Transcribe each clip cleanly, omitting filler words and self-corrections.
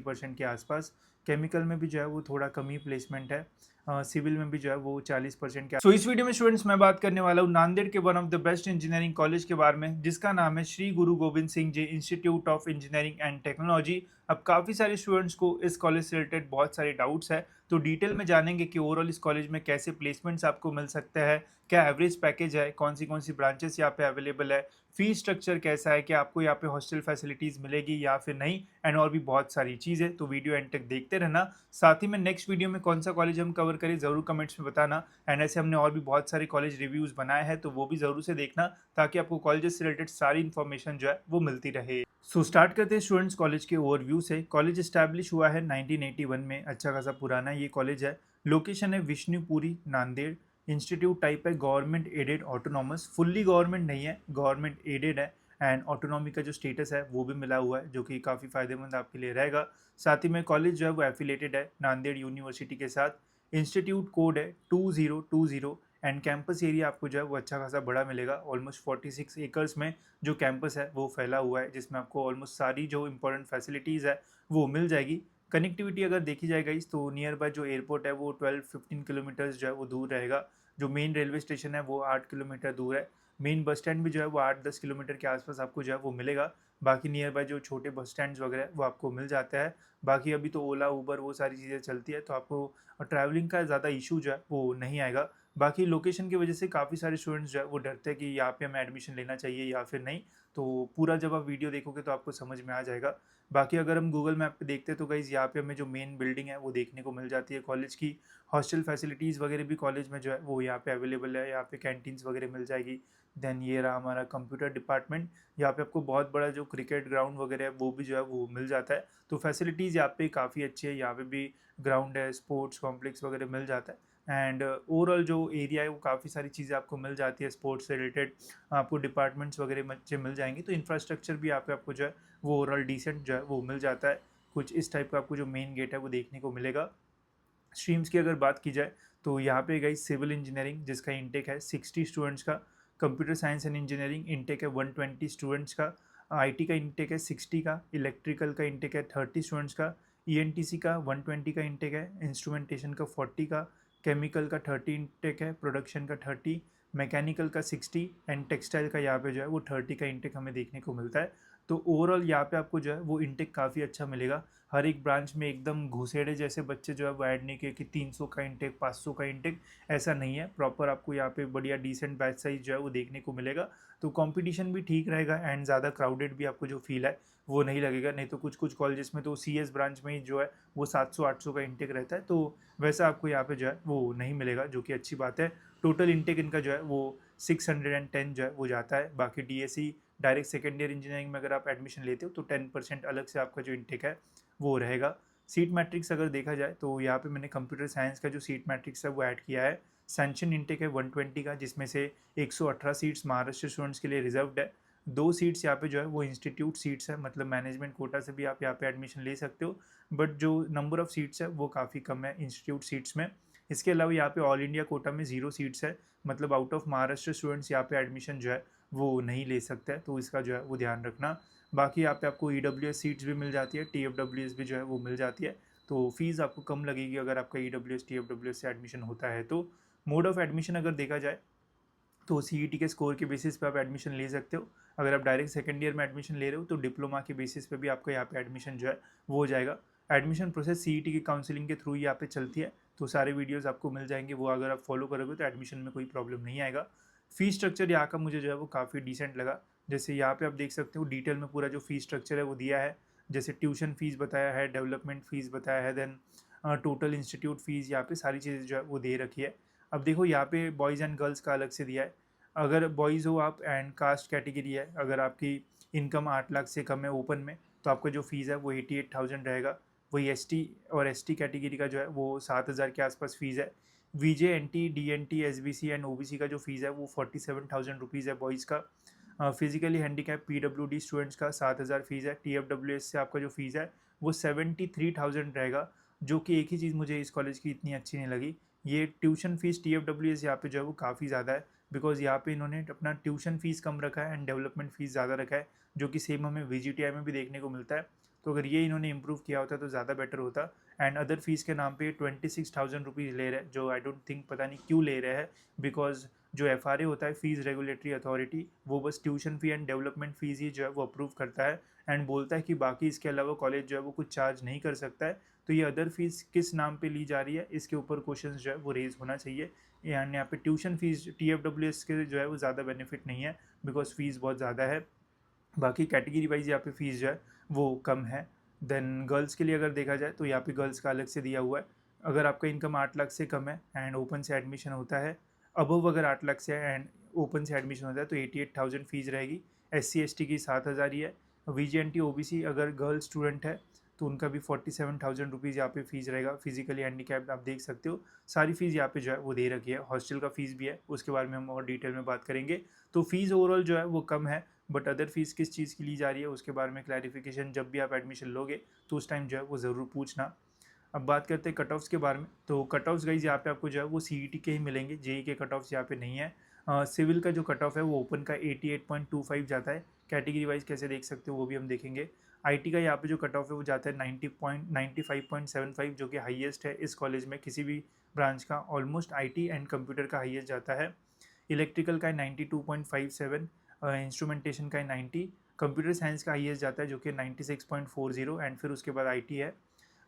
40% के आसपास। केमिकल में भी जो है वो थोड़ा कम ही प्लेसमेंट है। सिविल में भी जो है वो 40% के। सो इस वीडियो में स्टूडेंट्स मैं बात करने वाला हूँ नांदेड़ के one of the best engineering college के बारे में, जिसका नाम है Shri Guru Gobind Singh ji institute of engineering and technology. अब काफ़ी सारे स्टूडेंट्स को इस कॉलेज से रिलेटेड बहुत सारे डाउट्स है, तो डिटेल में जानेंगे कि ओवरऑल इस कॉलेज में कैसे प्लेसमेंट्स आपको मिल सकते हैं, क्या एवरेज पैकेज है, कौन सी ब्रांचेस यहाँ पे अवेलेबल है, फी स्ट्रक्चर कैसा है, कि आपको यहाँ पे हॉस्टल फैसिलिटीज़ मिलेगी या फिर नहीं, एंड और भी बहुत सारी चीज़ें। तो वीडियो एंड तक देखते रहना। साथ ही में नेक्स्ट वीडियो में कौन सा कॉलेज हम कवर करें ज़रूर कमेंट्स में बताना। एंड ऐसे हमने और भी बहुत सारे कॉलेज रिव्यूज़ बनाए हैं, तो वो भी ज़रूर से देखना, ताकि आपको कॉलेजेस से रिलेटेड सारी इन्फॉर्मेशन जो है वो मिलती रहे। सो स्टार्ट करते हैं स्टूडेंट्स कॉलेज के ओवरव्यू से। कॉलेज इस्टेब्लिश हुआ है 1981 में, अच्छा खासा पुराना ये कॉलेज है। लोकेशन है विष्णुपुरी नांदेड़। इंस्टीट्यूट टाइप है government aided autonomous, fully government नहीं है, गवर्नमेंट एडेड है। एंड ऑटोनॉमी का जो स्टेटस है वो भी मिला हुआ है, जो कि काफ़ी फायदेमंद आपके लिए रहेगा। साथ ही में कॉलेज जो है वो एफिलेटेड है नांदेड़ यूनिवर्सिटी के साथ। इंस्टीट्यूट कोड है 2020 एंड कैंपस एरिया आपको जो है वो अच्छा खासा बड़ा मिलेगा। ऑलमोस्ट 46 एकर्स में जो कैंपस है वो फैला हुआ है, जिसमें आपको ऑलमोस्ट सारी जो इंपॉर्टेंट फैसिलिटीज़ है वो मिल जाएगी। कनेक्टिविटी अगर देखी जाए गाइस, तो नियर बाय जो एयरपोर्ट है वो 12-15 किलोमीटर्स जो है वो दूर रहेगा। जो मेन रेलवे स्टेशन है वो 8 किलोमीटर दूर है। मेन बस स्टैंड भी जो है वो 8-10 किलोमीटर के आसपास आपको जो है वो मिलेगा। बाकी नियर बाय जो छोटे बस स्टैंड्स वगैरह वो आपको मिल जाता है। बाकी अभी तो ओला उबर वो सारी चीज़ें चलती है, तो आपको ट्रैवलिंग का ज़्यादा इशू जो है वो नहीं आएगा। बाकी लोकेशन की वजह से काफ़ी सारे स्टूडेंट्स जो है वो डरते हैं कि यहाँ पे हमें एडमिशन लेना चाहिए या फिर नहीं। तो पूरा जब आप वीडियो देखोगे तो आपको समझ में आ जाएगा। बाकी अगर हम गूगल मैप पे देखते हैं तो गाइज़ यहाँ पे हमें जो मेन बिल्डिंग है वो देखने को मिल जाती है कॉलेज की। हॉस्टल फैसिलिटीज़ वगैरह भी कॉलेज में जो है वो यहाँ पे अवेलेबल है। यहाँ पे कैंटीन्स वगैरह मिल जाएगी। देन ये रहा हमारा कंप्यूटर डिपार्टमेंट। यहाँ पे आपको बहुत बड़ा जो क्रिकेट ग्राउंड वगैरह है वो भी जो है वो मिल जाता है। तो फैसिलिटीज़ यहाँ पे काफ़ी अच्छी है। यहाँ पे भी ग्राउंड है, स्पोर्ट्स कॉम्प्लेक्स वगैरह मिल जाता है। एंड ओवरऑल जो एरिया है वो काफ़ी सारी चीज़ें आपको मिल जाती है स्पोर्ट्स से रिलेटेड। आपको डिपार्टमेंट्स वगैरह बच्चे मिल जाएंगे, तो इंफ्रास्ट्रक्चर भी यहाँ पे आपको जो है वो ओवरऑल डिसेंट जो है वो मिल जाता है। कुछ इस टाइप का आपको जो मेन गेट है वो देखने को मिलेगा। स्ट्रीम्स की अगर बात की जाए तो यहाँ पे गई सिविल इंजीनियरिंग, जिसका इंटेक है 60 स्टूडेंट्स का। Computer science and engineering intake है 120 स्टूडेंट्स का। आईटी का इंटेक है 60 का। इलेक्ट्रिकल का इंटेक है 30 स्टूडेंट्स का। ईएनटीसी का 120 का इंटेक है। इंस्ट्रूमेंटेशन का 40 का। केमिकल का 30 इंटेक है। प्रोडक्शन का 30। मैकेनिकल का 60 एंड टेक्सटाइल का यहाँ पे जो है वो 30 का इंटेक हमें देखने को मिलता है। तो ओवरऑल यहाँ पे आपको जो है वो इंटेक काफ़ी अच्छा मिलेगा। हर एक ब्रांच में एकदम घुसेड़े जैसे बच्चे जो है वो ऐड नहीं किए कि 300 का इंटेक, 500 का इंटेक, ऐसा नहीं है। प्रॉपर आपको यहाँ पे बढ़िया डिसेंट बैच साइज जो है वो देखने को मिलेगा। तो कंपटीशन भी ठीक रहेगा एंड ज़्यादा क्राउडेड भी आपको जो फील है वो नहीं लगेगा। नहीं तो कुछ कुछ कॉलेजेस में तो सीएस ब्रांच में ही जो है वो 700-800 का इंटेक रहता है, तो वैसा आपको यहाँ पे जो है वो नहीं मिलेगा, जो कि अच्छी बात है। टोटल इंटेक इनका जो है वो 610 जो है वो जाता है। बाकी DSC direct second year engineering में अगर आप एडमिशन लेते हो तो 10% अलग से आपका जो इंटेक है वो रहेगा। सीट मैट्रिक्स अगर देखा जाए तो यहाँ पे मैंने कंप्यूटर साइंस का जो सीट मैट्रिक्स है वो ऐड किया है। सैंक्शन इंटेक है 120 का, जिसमें से 118 सीट्स महाराष्ट्र स्टूडेंट्स के लिए रिजर्व्ड है। 2 सीट्स यहाँ पे जो है वो इंस्टीट्यूट सीट्स है, मतलब मैनेजमेंट कोटा से भी आप यहाँ पे एडमिशन ले सकते हो। बट जो नंबर ऑफ सीट्स है वो काफ़ी कम है इंस्टीट्यूट सीट्स में। इसके अलावा यहाँ पे ऑल इंडिया कोटा में 0 सीट्स है, मतलब आउट ऑफ महाराष्ट्र स्टूडेंट्स यहाँ पे एडमिशन जो है वो नहीं ले सकते हैं, तो इसका जो है वो ध्यान रखना। बाकी यहाँ पे आपको ईडब्ल्यूएस सीट्स भी मिल जाती है, टीएफडब्ल्यूएस भी जो है वो मिल जाती है। तो फीस आपको कम लगेगी अगर आपका ईडब्ल्यूएस टीएफडब्ल्यूएस से एडमिशन होता है। तो मोड ऑफ एडमिशन अगर देखा जाए तो सीईटी के स्कोर के बेसिस पे आप एडमिशन ले सकते हो। अगर आप डायरेक्ट सेकंड ईयर में एडमिशन ले रहे हो तो डिप्लोमा के बेसिस पे भी आपका यहाँ पे एडमिशन जो है वो हो जाएगा। एडमिशन प्रोसेस सीईटी की काउंसलिंग के थ्रू ही यहाँ पे चलती है, तो सारे वीडियोस आपको मिल जाएंगे, वो अगर आप फॉलो करोगे तो एडमिशन में कोई प्रॉब्लम नहीं आएगा। फी स्ट्रक्चर यहाँ का मुझे जो है वो काफ़ी डिसेंट लगा। जैसे यहाँ पे आप देख सकते हो डिटेल में पूरा जो फी स्ट्रक्चर है वो दिया है। जैसे ट्यूशन फीस बताया है, डेवलपमेंट फीस बताया है, देन टोटल इंस्टीट्यूट फीस, यहाँ पे सारी चीज़ें जो है वो दे रखी है। अब देखो यहाँ पे बॉयज़ एंड गर्ल्स का अलग से दिया है। अगर बॉयज़ हो आप एंड कास्ट कैटेगरी है, अगर आपकी इनकम 8 लाख से कम है ओपन में, तो आपका जो फीस है वो 88,000 रहेगा। वही एसटी और एसटी कैटेगरी का जो है वो 7,000 के आसपास फीस है। VJ, NT, DNT, SBC and OBC का जो फीस है वो 47,000 रुपीज़ है बॉयज़ का। फिजिकली हैंडीकैप पीडब्ल्यूडी स्टूडेंट्स का 7,000 फीस है। टीएफडब्ल्यूएस से आपका जो फीस है वो 73,000 रहेगा। जो कि एक ही चीज़ मुझे इस कॉलेज की इतनी अच्छी नहीं लगी, ये ट्यूशन फीस टीएफडब्ल्यूएस यहाँ पे जो है वो काफ़ी ज़्यादा है। बिकॉज यहाँ पे इन्होंने अपना ट्यूशन फीस कम रखा है एंड डेवलपमेंट फीस ज़्यादा रखा है, जो कि सेम हमें वीजीटीआई में भी देखने को मिलता है। तो अगर ये इन्होंने इम्प्रूव किया होता तो ज़्यादा बेटर होता। एंड अदर फीस के नाम पे 26,000 रुपीज़ ले रहे हैं, जो आई डोंट थिंक, पता नहीं क्यों ले रहे हैं। बिकॉज जो FRA होता है, फीस रेगुलेटरी अथॉरिटी, वो बस tuition fee and development fees ही जो है वो अप्रूव करता है एंड बोलता है कि बाकी इसके अलावा कॉलेज जो है वो कुछ चार्ज नहीं कर सकता है। तो ये अदर फीस किस नाम पे ली जा रही है, इसके ऊपर क्वेश्चन जो है वो रेज होना चाहिए। यानी यहाँ पे ट्यूशन फीस TFWS के जो है वो ज़्यादा बेनिफिट नहीं है, बिकॉज फीस बहुत ज़्यादा है। बाकी कैटेगरी वाइज यहाँ पे फीस जो है वो कम है। देन गर्ल्स के लिए अगर देखा जाए तो यहाँ पे गर्ल्स का अलग से दिया हुआ है। अगर आपका इनकम 8 लाख से कम है एंड ओपन से एडमिशन होता है, अबव अगर 8 लाख से है एंड ओपन से एडमिशन होता है तो 88,000 फीस रहेगी। SC ST की 7,000 ही है। VGNT OBC अगर गर्ल स्टूडेंट है तो उनका भी 47,000 रुपीज़ यहाँ पे फीस रहेगा। फिजिकली हैंडीकैप्ड आप देख सकते हो, सारी फीस यहाँ पे जो है वो दे रखी है। हॉस्टल का फीस भी है, उसके बारे में हम और डिटेल में बात करेंगे। तो फीस ओवरऑल जो है वो कम है, बट अदर फीस किस चीज़ की ली जा रही है उसके बारे में क्लैरिफिकेशन जब भी आप एडमिशन लोगे तो उस टाइम जो है वो ज़रूर पूछना। अब बात करते हैं कट ऑफ्स के बारे में। तो कट ऑफ्स गाइज यहाँ पे आपको जो है वो CET के ही मिलेंगे, JEE के कट ऑफ्स यहाँ पे नहीं है। सिविल का जो कट ऑफ है वो ओपन का 88.25 जाता है। कैटेगरी वाइज कैसे देख सकते हो वो भी हम देखेंगे। IT का यहाँ पे जो कट ऑफ है वो जाता है 95.75, जो कि हाईएस्ट है इस कॉलेज में किसी भी ब्रांच का। ऑलमोस्ट IT एंड कंप्यूटर का हाईएस्ट जाता है। इलेक्ट्रिकल का 92.57, इंस्ट्रूमेंटेशन का 90, कंप्यूटर साइंस का हाईएस्ट जाता है जो कि 96.40 एंड फिर उसके बाद IT है।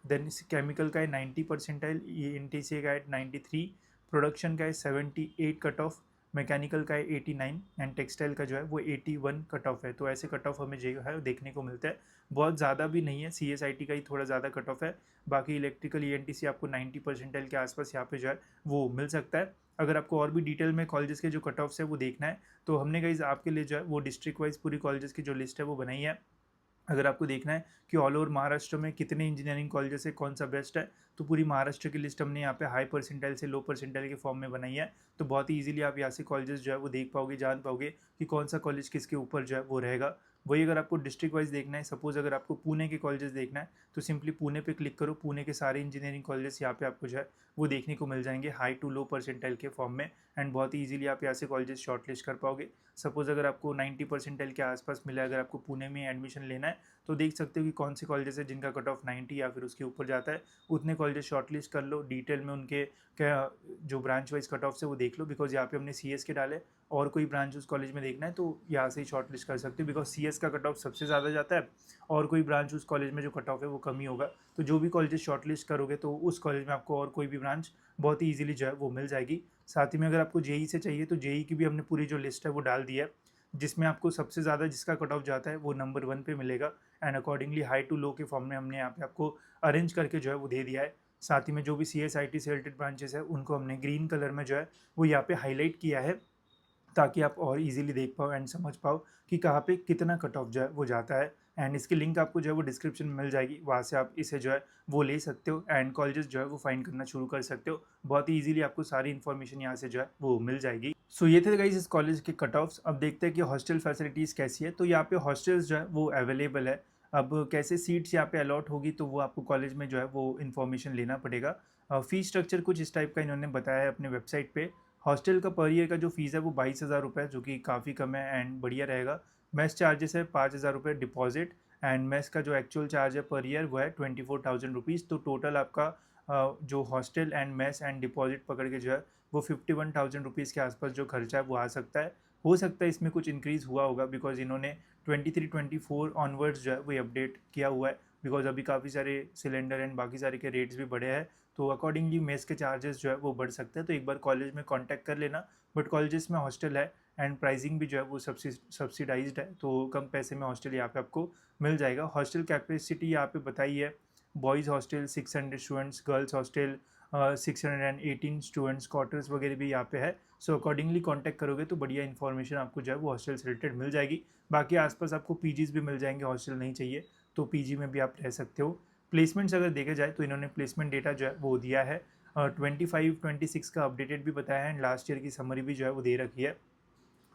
देन केमिकल का है 90 परसेंटाइल, NTCA का है 93, प्रोडक्शन का है 78 कट ऑफ, मैकेनिकल का है 89 एंड टेक्सटाइल का जो है वो 81 कट ऑफ है। तो ऐसे कट ऑफ हमें जो है देखने को मिलता है, बहुत ज़्यादा भी नहीं है। CSIT का ही थोड़ा ज़्यादा कट ऑफ है। बाकी इलेक्ट्रिकल ENTC आपको 90 परसेंटाइल के आसपास यहाँ पे जो है वो मिल सकता है। अगर आपको और भी डिटेल में कॉलेजेस के जो कट ऑफ्स है वो देखना है तो हमने गाइज आपके लिए जो है वो डिस्ट्रिक्ट वाइज पूरी कॉलेजेस की जो लिस्ट है वो बनाई है। अगर आपको देखना है कि ऑल ओवर महाराष्ट्र में कितने इंजीनियरिंग कॉलेजेस है, कौन सा बेस्ट है, तो पूरी महाराष्ट्र की लिस्ट हमने यहाँ पे हाई परसेंटाइल से लो परसेंटाइल के फॉर्म में बनाई है। तो बहुत ही इजीली आप यहाँ से कॉलेजेस जो है वो देख पाओगे, जान पाओगे कि कौन सा कॉलेज किसके ऊपर जो है वो रहेगा। वही अगर आपको डिस्ट्रिक्ट वाइज देखना है, सपोज अगर आपको पुणे के कॉलेजेस देखना है तो सिंपली पुणे पे क्लिक करो। पुणे के सारे इंजीनियरिंग कॉलेजेस यहाँ पे आपको जो है वो देखने को मिल जाएंगे हाई टू लो परसेंटाइल के फॉर्म में एंड बहुत ही ईजिली आप यहाँ से कॉलेजेस शॉर्टलिस्ट कर पाओगे। सपोज अगर आपको 90 परसेंटाइल के आसपास मिला, अगर आपको पुणे में एडमिशन लेना है तो देख सकते हो कि कौन से कॉलेजेस है जिनका कट ऑफ 90 या फिर उसके ऊपर जाता है। उतने कॉलेजेस शॉर्टलिस्ट कर लो, डिटेल में उनके क्या जो ब्रांच वाइज कट ऑफ से वो देख लो। बिकॉज यहाँ पे हमने CS के डाले, और कोई ब्रांच उस कॉलेज में देखना है तो यहाँ से ही शॉर्टलिस्ट कर सकते हो। बिकॉज CS का कट ऑफ सबसे ज़्यादा जाता है और कोई ब्रांच उस कॉलेज में जो कट ऑफ है वो कम ही होगा। तो जो भी कॉलेजेस शॉर्टलिस्ट करोगे तो उस कॉलेज में आपको और कोई भी ब्रांच बहुत ही ईजिली जो है वो मिल जाएगी। साथ ही में अगर आपको JEE से चाहिए तो JEE की भी हमने पूरी जो लिस्ट है वो डाल दी है, जिसमें आपको सबसे ज़्यादा जिसका कट ऑफ जाता है वो नंबर 1 पे मिलेगा and accordingly high to low के फॉर्म में हमने यहाँ पे आपको अरेंज करके जो है वो दे दिया है। साथ ही में जो भी CSIT से रिलेटेड ब्रांचेस है उनको हमने ग्रीन कलर में जो है वो यहाँ पे हाईलाइट किया है, ताकि आप और इजीली देख पाओ एंड समझ पाओ कि कहाँ पे कितना कट ऑफ जो है वो जाता है। एंड इसकी लिंक आपको जो है वो डिस्क्रिप्शन में मिल जाएगी, वहाँ से आप इसे जो है वो ले सकते हो एंड कॉलेजेस जो है वो फाइंड करना शुरू कर सकते हो। बहुत ही इजीली आपको सारी इन्फॉर्मेशन यहाँ से जो है वो मिल जाएगी। सो ये थे गाइस इस कॉलेज के कट ऑफ्स। अब देखते हैं कि हॉस्टल फैसिलिटीज़ कैसी है। तो यहाँ पे हॉस्टल्स जो है वो अवेलेबल है। अब कैसे सीट्स यहाँ पे अलॉट होगी तो वो आपको कॉलेज में जो है वो इन्फॉर्मेशन लेना पड़ेगा। फीस स्ट्रक्चर कुछ इस टाइप का इन्होंने बताया है अपने वेबसाइट पे। हॉस्टल का पर ईयर का जो फीस है वो 22,000 रुपये है, जो कि काफ़ी कम है एंड बढ़िया रहेगा। मेस चार्जेस है 5,000 रुपये डिपॉजिट एंड मेस का जो एक्चुअल चार्ज है पर ईयर वो है 24,000 रुपीज़। तो टोटल आपका जो hostel and mess and deposit पकड़ के जो है वो 51,000 रुपीज़ के आसपास जो खर्चा है वो आ सकता है। हो सकता है इसमें कुछ इंक्रीज़ हुआ होगा बिकॉज इन्होंने 23-24 ऑनवर्ड्स जो है वो अपडेट किया हुआ है। बिकॉज अभी काफ़ी सारे सिलेंडर एंड बाकी सारे के रेट्स भी बढ़े हैं, तो अकॉर्डिंगली मेस के चार्जेस जो है वो बढ़ सकते हैं। तो एक बार कॉलेज में कांटेक्ट कर लेना। बट कॉलेजेस में हॉस्टल है एंड प्राइसिंग भी जो है वो सब्सिडाइज्ड है, तो कम पैसे में हॉस्टल यहाँ पे आपको मिल जाएगा। हॉस्टल कैपेसिटी यहाँ पे बताई है, boys hostel 600 students, girls hostel 618 students, quarters वगैरह भी यहाँ पे है। सो अकॉर्डिंगली कांटेक्ट करोगे तो बढ़िया इन्फॉर्मेशन आपको जो है वो हॉस्टल से रिलेटेड मिल जाएगी। बाकी आसपास आपको पीजीज़ भी मिल जाएंगे, हॉस्टल नहीं चाहिए तो पीजी में भी आप रह सकते हो। प्लेसमेंट्स अगर देखा जाए तो इन्होंने प्लेसमेंट डेटा जो है वो दिया है, 25-26 का अपडेटेड भी बताया है एंड लास्ट ईयर की समरी भी जो है वो दे रखी है।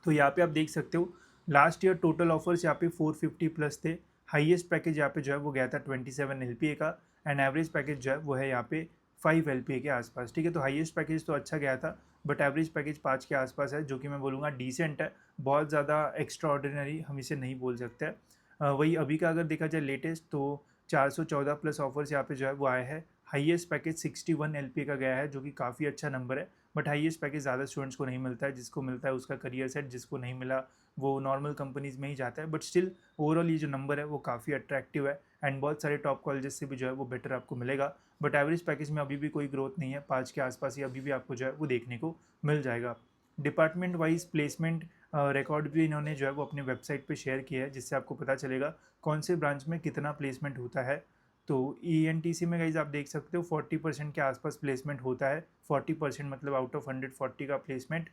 तो यहाँ पे आप देख सकते हो लास्ट ईयर टोटल ऑफर्स यहाँ पे 450 प्लस थे। हाईएस्ट पैकेज यहाँ पे जो है वो गया था 27 LPA का एंड एवरेज पैकेज जो है वो है यहाँ पे 5 LPA के आसपास। ठीक है, तो हाईएस्ट पैकेज तो अच्छा गया था बट एवरेज पैकेज 5 के आसपास है, जो कि मैं बोलूँगा डिसेंट है। बहुत ज़्यादा एक्स्ट्रा ऑर्डिनरी हम इसे नहीं बोल सकते। वही अभी का अगर देखा जाए लेटेस्ट, तो 414 प्लस ऑफर्स यहाँ पे जो है वो आए हैं। हाईएस्ट पैकेज 61 LPA का गया है, जो कि काफ़ी अच्छा नंबर है। बट हाईएस्ट पैकेज ज़्यादा स्टूडेंट्स को नहीं मिलता है, जिसको मिलता है उसका करियर सेट, जिसको नहीं मिला वो नॉर्मल कंपनीज़ में ही जाता है। बट स्टिल ओवरऑल ये जो नंबर है वो काफ़ी अट्रैक्टिव है एंड बहुत सारे टॉप कॉलेजेस से भी जो है वो बेटर आपको मिलेगा। बट एवरेज पैकेज में अभी भी कोई ग्रोथ नहीं है, 5 के आसपास ही अभी भी आपको जो है वो देखने को मिल जाएगा। डिपार्टमेंट वाइज प्लेसमेंट रिकॉर्ड भी इन्होंने जो है वो अपने वेबसाइट पे शेयर किया है, जिससे आपको पता चलेगा कौन से ब्रांच में कितना प्लेसमेंट होता है। तो ENTC में गाइज आप देख सकते हो 40% के आसपास प्लेसमेंट होता है। 40% मतलब आउट ऑफ 140 का प्लेसमेंट।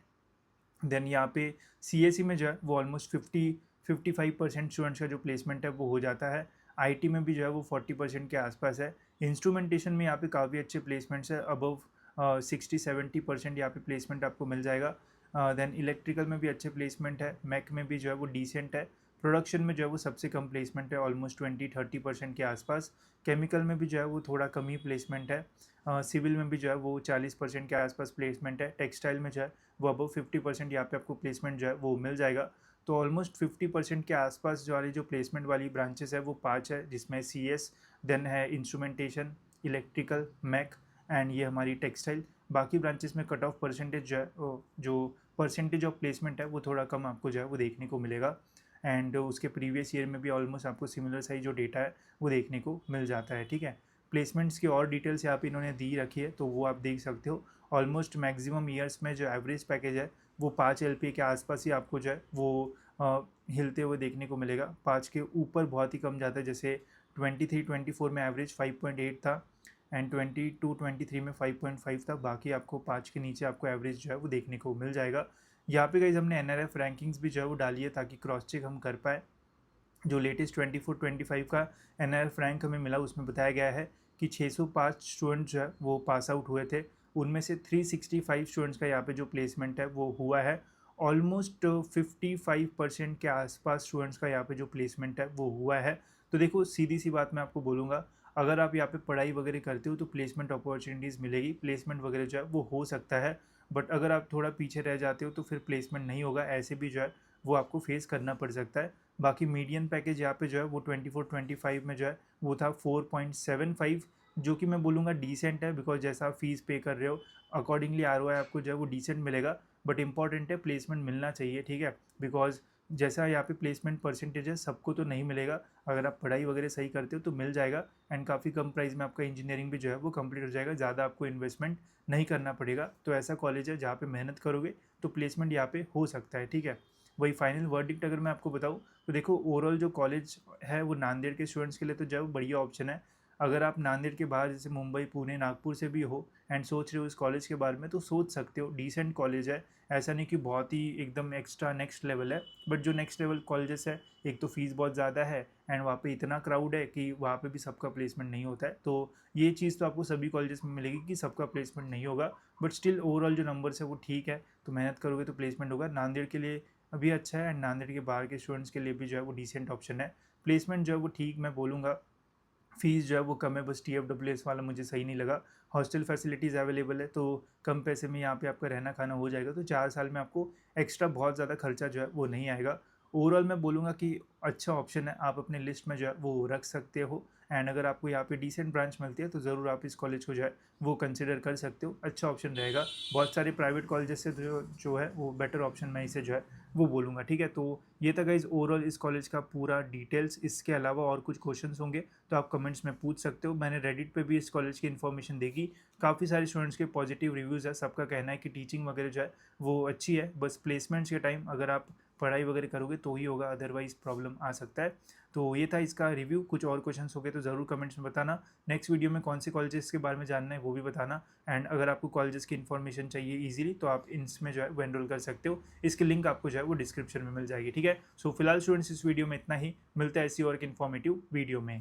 देन यहाँ पे CSE में जो है वो ऑलमोस्ट 55% स्टूडेंट्स का जो प्लेसमेंट है वो हो जाता है। IT में भी जो है वो 40% के आसपास है। इंस्ट्रूमेंटेशन में यहाँ पे काफ़ी अच्छे प्लेसमेंट्स है, अबव 60-70% यहाँ पे प्लेसमेंट आपको मिल जाएगा। देन इलेक्ट्रिकल में भी अच्छे प्लेसमेंट है, मैक में भी जो है वो डिसेंट है। प्रोडक्शन में जो है वो सबसे कम प्लेसमेंट है, ऑलमोस्ट 20-30% के आसपास। केमिकल में भी जो है वो थोड़ा कम ही प्लेसमेंट है। सिविल में भी जो है वो 40% के आसपास प्लेसमेंट है। टेक्सटाइल में जो है वो अबव 50% यहाँ पे आपको प्लेसमेंट जो है वो मिल जाएगा। तो ऑलमोस्ट 50% के आसपास जो वाली जो प्लेसमेंट वाली ब्रांचेस है वो 5 है, जिसमें CS, देन है इंस्ट्रूमेंटेशन, इलेक्ट्रिकल, मैक एंड ये हमारी टेक्सटाइल। बाकी ब्रांचेस में कट ऑफ परसेंटेज जो है जो परसेंटेज ऑफ प्लेसमेंट है वो थोड़ा कम आपको जो है वो देखने को मिलेगा। एंड उसके प्रीवियस ईयर में भी ऑलमोस्ट आपको सिमिलर साइज जो डेटा है वो देखने को मिल जाता है। ठीक है, प्लेसमेंट्स की और डिटेल्स यहाँ पे इन्होंने दी रखी है, तो वो आप देख सकते हो। ऑलमोस्ट मैक्सिमम ईयर्स में जो एवरेज पैकेज है वो 5 LPA के आसपास ही आपको जो है वो हिलते हुए देखने को मिलेगा। 5 के ऊपर बहुत ही कम जाता है, जैसे 23-24 में एवरेज 5.8 था एंड 22-23 में 5.5 था। बाकी आपको 5 के नीचे आपको एवरेज जो है वो देखने को मिल जाएगा। यहाँ पे गाइस हमने NRF रैंकिंग्स भी जो है वो डाली है, ताकि क्रॉस चेक हम कर पाए। जो लेटेस्ट 24-25 का NRF रैंक हमें मिला, उसमें बताया गया है कि 605 स्टूडेंट जो है वो पास आउट हुए थे। उनमें से 365 स्टूडेंट्स का यहाँ पे जो प्लेसमेंट है वो हुआ है। ऑलमोस्ट 55% के आसपास स्टूडेंट्स का यहाँ पे जो प्लेसमेंट है वो हुआ है। तो देखो, सीधी सी बात मैं आपको बोलूँगा, अगर आप यहाँ पे पढ़ाई वगैरह करते हो तो प्लेसमेंट अपॉर्चुनिटीज़ मिलेगी, प्लेसमेंट वगैरह जो है वो हो सकता है। बट अगर आप थोड़ा पीछे रह जाते हो तो फिर प्लेसमेंट नहीं होगा, ऐसे भी जो है वो आपको फेस करना पड़ सकता है। बाकी मीडियन पैकेज यहाँ पे जो है वो 24-25 में जो है वो था 4.75, जो कि मैं बोलूँगा डिसेंट है, बिकॉज जैसा आप फीस पे कर रहे हो अकॉर्डिंगली ROI आपको जो है वो डिसेंट मिलेगा। बट इंपॉर्टेंट है प्लेसमेंट मिलना चाहिए, ठीक है, बिकॉज जैसा यहाँ पे प्लेसमेंट परसेंटेज है सबको तो नहीं मिलेगा। अगर आप पढ़ाई वगैरह सही करते हो तो मिल जाएगा एंड काफ़ी कम प्राइस में आपका इंजीनियरिंग भी जो है वो कंप्लीट हो जाएगा, ज़्यादा आपको इन्वेस्टमेंट नहीं करना पड़ेगा। तो ऐसा कॉलेज है जहाँ पे मेहनत करोगे तो प्लेसमेंट यहाँ पे हो सकता है। ठीक है, वही फाइनल वर्डिक्ट अगर मैं आपको बताऊँ तो देखो, ओवरऑल जो कॉलेज है वो नांदेड़ के स्टूडेंट्स के लिए तो जो है वो बढ़िया ऑप्शन है। अगर आप नांदेड़ के बाहर जैसे मुंबई, पुणे, नागपुर से भी हो एंड सोच रहे हो इस कॉलेज के बारे में, तो सोच सकते हो। डिसेंट कॉलेज है, ऐसा नहीं कि बहुत ही एकदम एक्स्ट्रा नेक्स्ट लेवल है, बट जो नेक्स्ट लेवल कॉलेजेस है, एक तो फीस बहुत ज़्यादा है एंड वहाँ पे इतना क्राउड है कि वहाँ पे भी सबका प्लेसमेंट नहीं होता है। तो ये चीज़ तो आपको सभी कॉलेजेस में मिलेगी कि सबका प्लेसमेंट नहीं होगा, बट स्टिल ओवरऑल जो नंबर्स है वो ठीक है। तो मेहनत करोगे तो प्लेसमेंट होगा। नांदेड़ के लिए अभी अच्छा है एंड नांदेड़ के बाहर के स्टूडेंट्स के लिए भी जो है वो डिसेंट ऑप्शन है। प्लेसमेंट जो है वो ठीक मैं बोलूँगा, फ़ीस जो है वो कम है, बस TFWS वाला मुझे सही नहीं लगा। हॉस्टल फैसिलिटीज़ अवेलेबल है, तो कम पैसे में यहाँ पे आपका रहना खाना हो जाएगा। तो 4 साल में आपको एक्स्ट्रा बहुत ज़्यादा खर्चा जो है वो नहीं आएगा। ओवरऑल मैं बोलूँगा कि अच्छा ऑप्शन है, आप अपने लिस्ट में जो है वो रख सकते हो। एंड अगर आपको यहाँ पे डिसेंट ब्रांच मिलती है तो ज़रूर आप इस कॉलेज को जो है वो कंसिडर कर सकते हो, अच्छा ऑप्शन रहेगा। बहुत सारे प्राइवेट कॉलेजेस से जो है वो बेटर ऑप्शन मैं इसे जो है वो बोलूँगा। ठीक है, तो ये था गाइस ओवरऑल इस कॉलेज का पूरा डिटेल्स। इसके अलावा और कुछ क्वेश्चंस होंगे तो आप कमेंट्स में पूछ सकते हो। मैंने रेडिट पे भी इस कॉलेज की इन्फॉर्मेशन देखी, काफ़ी सारे स्टूडेंट्स के पॉजिटिव रिव्यूज़ है। सबका कहना है कि टीचिंग वगैरह जो है वो अच्छी है, बस प्लेसमेंट्स के टाइम अगर आप पढ़ाई वगैरह करोगे तो ही होगा, अदरवाइज़ प्रॉब्लम आ सकता है। तो ये था इसका रिव्यू। कुछ और क्वेश्चंस हो गए तो ज़रूर कमेंट्स में बताना। नेक्स्ट वीडियो में कौन से कॉलेजेस के बारे में जानना है वो भी बताना। एंड अगर आपको कॉलेजेस की इन्फॉर्मेशन चाहिए ईजिली तो आप इसमें जो है वो एनरोल कर सकते हो। इसकी लिंक आपको जो है वो डिस्क्रिप्शन में मिल जाएगी। ठीक है, सो फिलहाल स्टूडेंट्स इस वीडियो में इतना ही। मिलता है ऐसी और एक इन्फॉर्मेटिव वीडियो में।